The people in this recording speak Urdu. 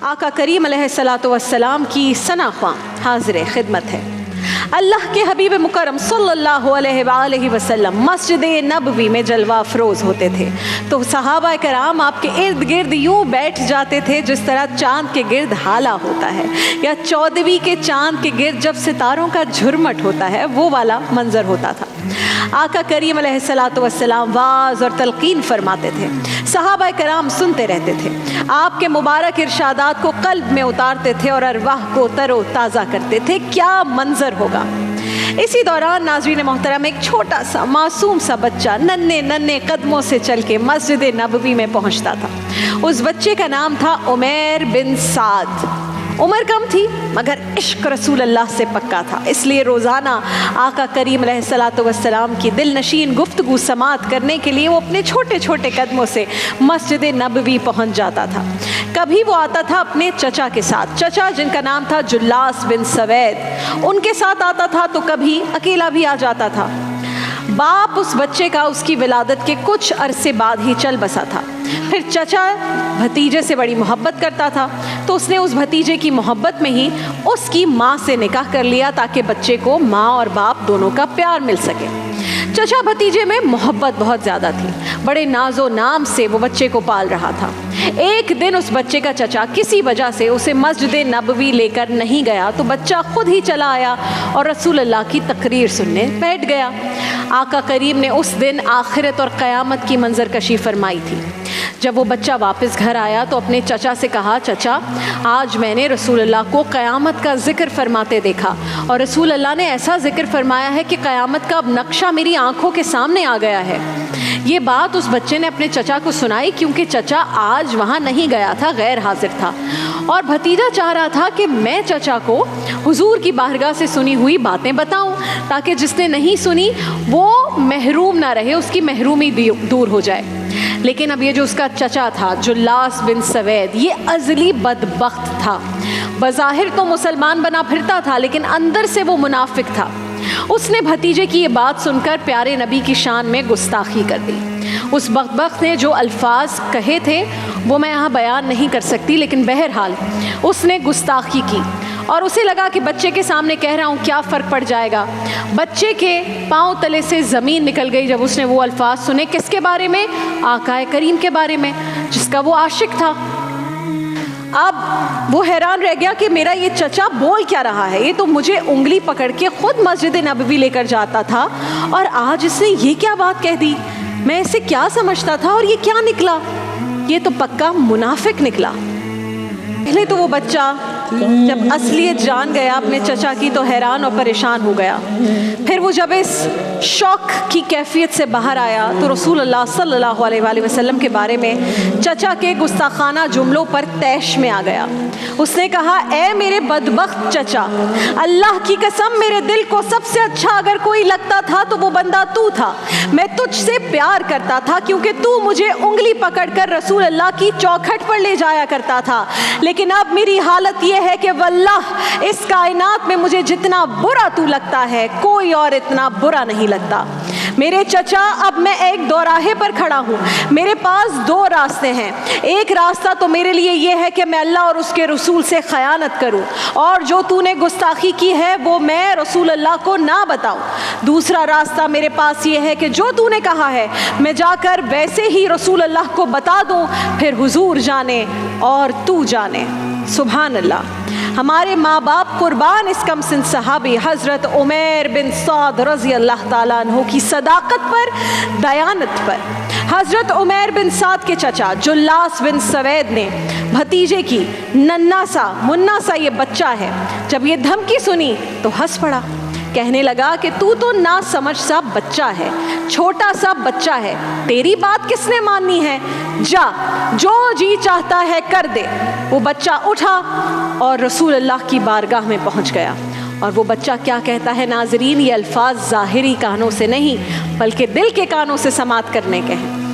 آقا کریم علیہ الصلاۃ والسلام کی ثنا خواں حاضر خدمت ہے۔ اللہ کے حبیب مکرم صلی اللہ علیہ وآلہ وسلم مسجد نبوی میں جلوہ افروز ہوتے تھے تو صحابہ کرام آپ کے ارد گرد یوں بیٹھ جاتے تھے جس طرح چاند کے گرد ہالہ ہوتا ہے یا 14ویں کے چاند کے گرد جب ستاروں کا جھرمٹ ہوتا ہے، وہ والا منظر ہوتا تھا۔ آقا کریم علیہ الصلاۃ والسلام واعظ اور تلقین فرماتے تھے، صحابہ کرام سنتے رہتے تھے، آپ کے مبارک ارشادات کو قلب میں اتارتے تھے اور ارواح کو تر و تازہ کرتے تھے۔ کیا منظر ہوگا! اسی دوران ناظرین محترم ایک چھوٹا سا معصوم سا بچہ ننھے قدموں سے چل کے مسجد نبوی میں پہنچتا تھا۔ اس بچے کا نام تھا عمیر بن سعد۔ عمر کم تھی مگر عشق رسول اللہ سے پکا تھا، اس لیے روزانہ آقا کریم علیہ الصلاۃ والسلام کی دل نشین گفتگو سماعت کرنے کے لیے وہ اپنے چھوٹے چھوٹے قدموں سے مسجد نبوی پہنچ جاتا تھا۔ کبھی وہ آتا تھا اپنے چچا کے ساتھ، چچا جن کا نام تھا جلاس بن سوید، ان کے ساتھ آتا تھا تو کبھی اکیلا بھی آ جاتا تھا۔ باپ اس بچے کا اس کی ولادت کے کچھ عرصے بعد ہی چل بسا تھا۔ پھر چچا بھتیجے سے بڑی محبت کرتا تھا تو اس نے اس بھتیجے کی محبت میں ہی اس کی ماں سے نکاح کر لیا تاکہ بچے کو ماں اور باپ دونوں کا پیار مل سکے۔ چچا بھتیجے میں محبت بہت زیادہ تھی، بڑے ناز و نام سے وہ بچے کو پال رہا تھا۔ ایک دن اس بچے کا چچا کسی وجہ سے اسے مسجد نبوی لے کر نہیں گیا تو بچہ خود ہی چلا آیا اور رسول اللہ کی تقریر سننے بیٹھ گیا۔ آقا کریم نے اس دن آخرت اور قیامت کی منظر کشی فرمائی تھی۔ جب وہ بچہ واپس گھر آیا تو اپنے چچا سے کہا، چچا آج میں نے رسول اللہ کو قیامت کا ذکر فرماتے دیکھا اور رسول اللہ نے ایسا ذکر فرمایا ہے کہ قیامت کا اب نقشہ میری آنکھوں کے سامنے آ گیا ہے۔ یہ بات اس بچے نے اپنے چچا کو سنائی کیونکہ چچا آج وہاں نہیں گیا تھا، غیر حاضر تھا، اور بھتیجا چاہ رہا تھا کہ میں چچا کو حضور کی بارگاہ سے سنی ہوئی باتیں بتاؤں تاکہ جس نے نہیں سنی وہ محروم نہ رہے، اس کی محرومی دور ہو جائے۔ لیکن اب یہ جو اس کا چچا تھا جلاس بن سوید، یہ ازلی بدبخت تھا۔ بظاہر تو مسلمان بنا پھرتا تھا لیکن اندر سے وہ منافق تھا۔ اس نے بھتیجے کی یہ بات سن کر پیارے نبی کی شان میں گستاخی کر دی۔ اس بدبخت نے جو الفاظ کہے تھے وہ میں یہاں بیان نہیں کر سکتی، لیکن بہرحال اس نے گستاخی کی اور اسے لگا کہ بچے کے سامنے کہہ رہا ہوں کیا فرق پڑ جائے گا۔ بچے کے پاؤں تلے سے زمین نکل گئی جب اس نے وہ الفاظ سنے۔ کس کے بارے میں؟ آقا کریم کے بارے میں، جس کا وہ عاشق تھا۔ اب وہ حیران رہ گیا کہ میرا یہ چچا بول کیا رہا ہے، یہ تو مجھے انگلی پکڑ کے خود مسجد نبوی لے کر جاتا تھا اور آج اس نے یہ کیا بات کہہ دی، میں اسے کیا سمجھتا تھا اور یہ کیا نکلا، یہ تو پکا منافق نکلا۔ پہلے تو وہ بچہ جب اصلیت جان گیا اپنے چچا کی تو حیران اور پریشان ہو گیا۔ پھر وہ جب اس شوق کی کیفیت سے باہر آیا تو رسول اللہ صلی اللہ علیہ وآلہ وسلم کے بارے میں چچا کے گستاخانہ جملوں پر طیش میں آ گیا۔ اس نے کہا، اے میرے بدبخت چچا، اللہ کی قسم میرے دل کو سب سے اچھا اگر کوئی لگتا تھا تو وہ بندہ تو تھا۔ میں تجھ سے پیار کرتا تھا کیونکہ تو مجھے انگلی پکڑ کر رسول اللہ کی چوکھٹ پر لے جایا کرتا تھا، لیکن اب میری حالت یہ ہے کہ واللہ اس کائنات میں مجھے جتنا برا تو لگتا ہے کوئی اور اتنا برا نہیں لگتا۔ میرے چچا اب میں ایک دوراہے پر کھڑا ہوں، میرے پاس دو راستے ہیں۔ ایک راستہ تو میرے لیے یہ ہے کہ میں اللہ اور اس کے رسول سے خیانت کروں اور جو تو نے گستاخی کی ہے وہ میں رسول اللہ کو نہ بتاؤں۔ دوسرا راستہ میرے پاس یہ ہے کہ جو تو نے کہا ہے میں جا کر ویسے ہی رسول اللہ کو بتا دوں، پھر حضور جانے اور تو جانے۔ سبحان اللہ۔ ہمارے ماں باپ قربان اس کم سن صحابی حضرت عمیر بن سعد رضی اللہ تعالیٰ عنہ کی صداقت پر، دیانت پر۔ حضرت عمیر بن سعد کے چچا جلاس بن سوید نے بھتیجے کی منا سا یہ بچہ ہے، جب یہ دھمکی سنی تو ہنس پڑا، کہنے لگا کہ تو نا سمجھ سا بچہ ہے، چھوٹا سا بچہ ہے، تیری بات کس نے ماننی ہے، جا جو جی چاہتا ہے کر دے۔ وہ بچہ اٹھا اور رسول اللہ کی بارگاہ میں پہنچ گیا۔ اور وہ بچہ کیا کہتا ہے ناظرین، یہ الفاظ ظاہری کانوں سے نہیں بلکہ دل کے کانوں سے سماعت کرنے کے ہیں۔